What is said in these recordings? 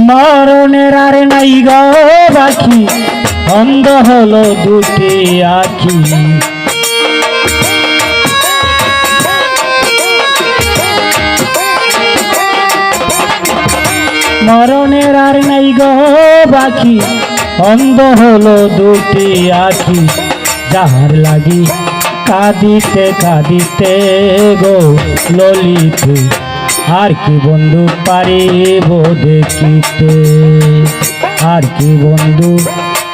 মরণের আর নাই গো বাকি, অন্ধ হলো দুটি আখি। মরণের আর নাই গো বাকি, অন্ধ হলো দুটি আখি। যাহার লাগি কাঁদিতে কাঁদিতে গো ললিত, আর কি বন্ধু পারিব দেখিতে, আর কি বন্ধু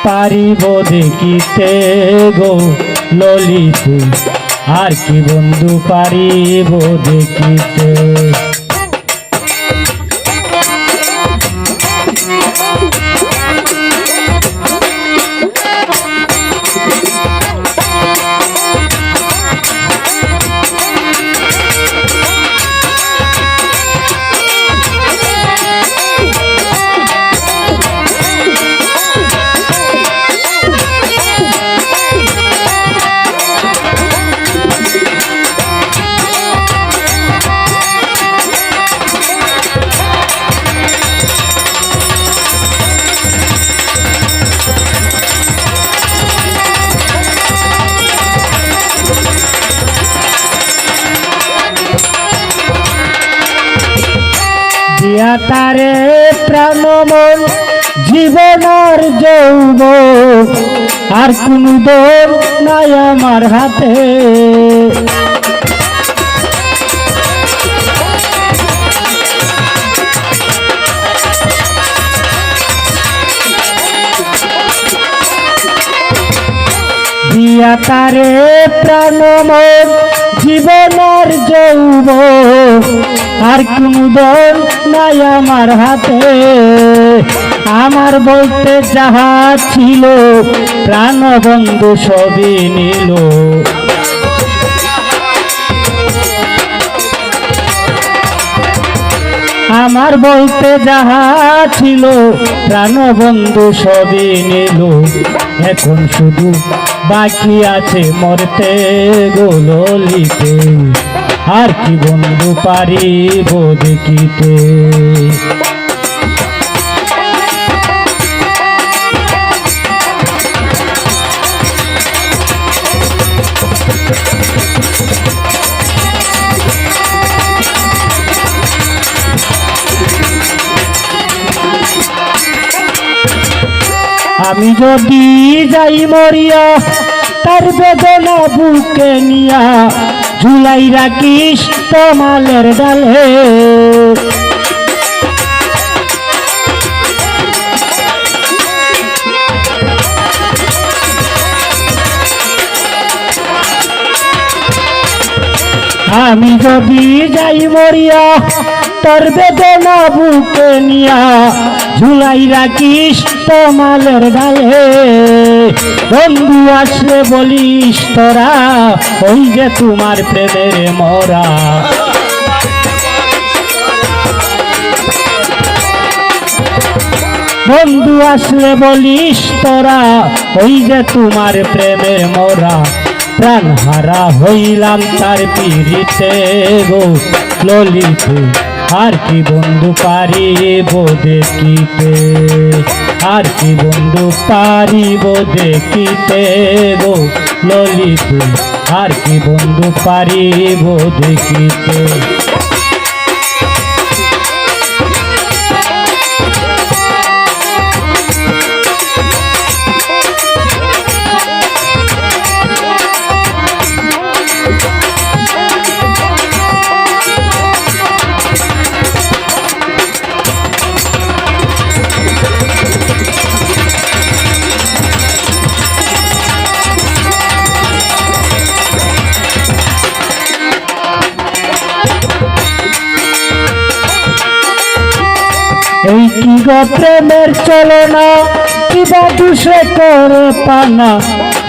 পারিব দেখিতে গো ললিত, আর কি বন্ধু পারিব দেখিতে। দিয়া তারে প্রাণ মন জীবনের যৌবন, আর কোন দোল নাই আমার হাতে। দিয়া তারে প্রাণ মন জীবনের যৌবন, আর কোন দল নাই আমার হাতে। আমার বলতে যাহা ছিল প্রাণবন্ধু সবই নিল, আমার বলতে যাহা ছিল প্রাণবন্ধু সবই নিল। এখন শুধু বাকি আছে মরতে গো ললিতে, আর কি বন্ধু পারিব দেখিতে। আমি যদি যাই মরিয়া তার বেদনা বুকে নিয়া, ঝুলাই রাখিস তমালের ডালে। আমি যদি যাই মরিয়া তোর বেদনা বুকে নিয়া, ঝুলাই রাখিস তমালের ডালে। বন্ধু আসলে বলিস তোরা, ওই যে তোমার প্রেমের মরা। বন্ধু আসলে বলিস তোরা, ওই যে তোমার প্রেমের মরা। প্রাণ হারা হইলাম তার পিড়িতে গো ললিত, আর কি বন্ধু পারিব দেখিতে, আর কি বন্ধু পারিব দেখিতে গো ললিত, আর কি বন্ধু পারিব দেখিতে। এই কি গো প্রেমের চলনা, কিবা দুষে করে পানা,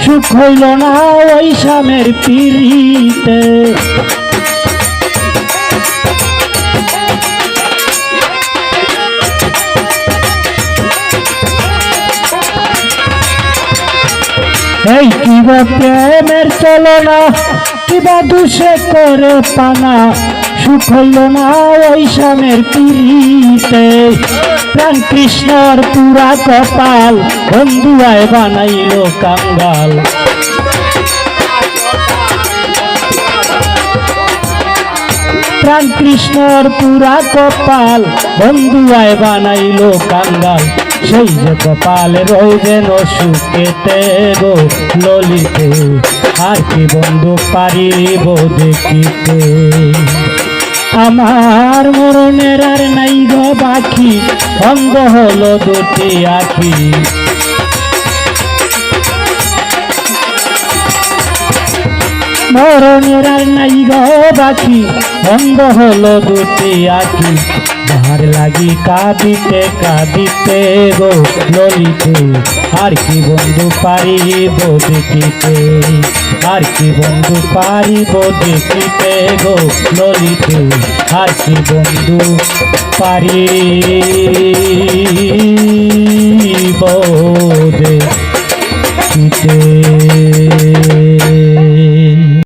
সুখ হইল না ওই স্বামের পিড়িতে। এই কিবা প্রেমের চলো না কিবা দুষে করে পানা সুখ হইল না ওই স্বামীর পিড়িতে প্রাণ কৃষ্ণর পুরা কপাল বন্ধুয়ায় বানাইল কাঙ্গাল প্রাণ কৃষ্ণর পুরা কপাল বন্ধুয়ায় বানাইল কাঙ্গাল সেই যে কপালে রইবেন সুখেতে গো ললিতে আর কি বন্ধু পারিব দেখিতে আমার মরণের আর নাই গো বাকি অঙ্গ হলো দুটি আখি মরণের আর নাই গো বাকি অঙ্গ হলো দুটি আখি যাহার লাগি কাঁদিতে কাঁদিতে গো ললিতে আর কি বন্ধু পারিব দেখিতে আর কি বন্ধু পারিব দেখিতে গো ললিতে আর কি বন্ধু পারি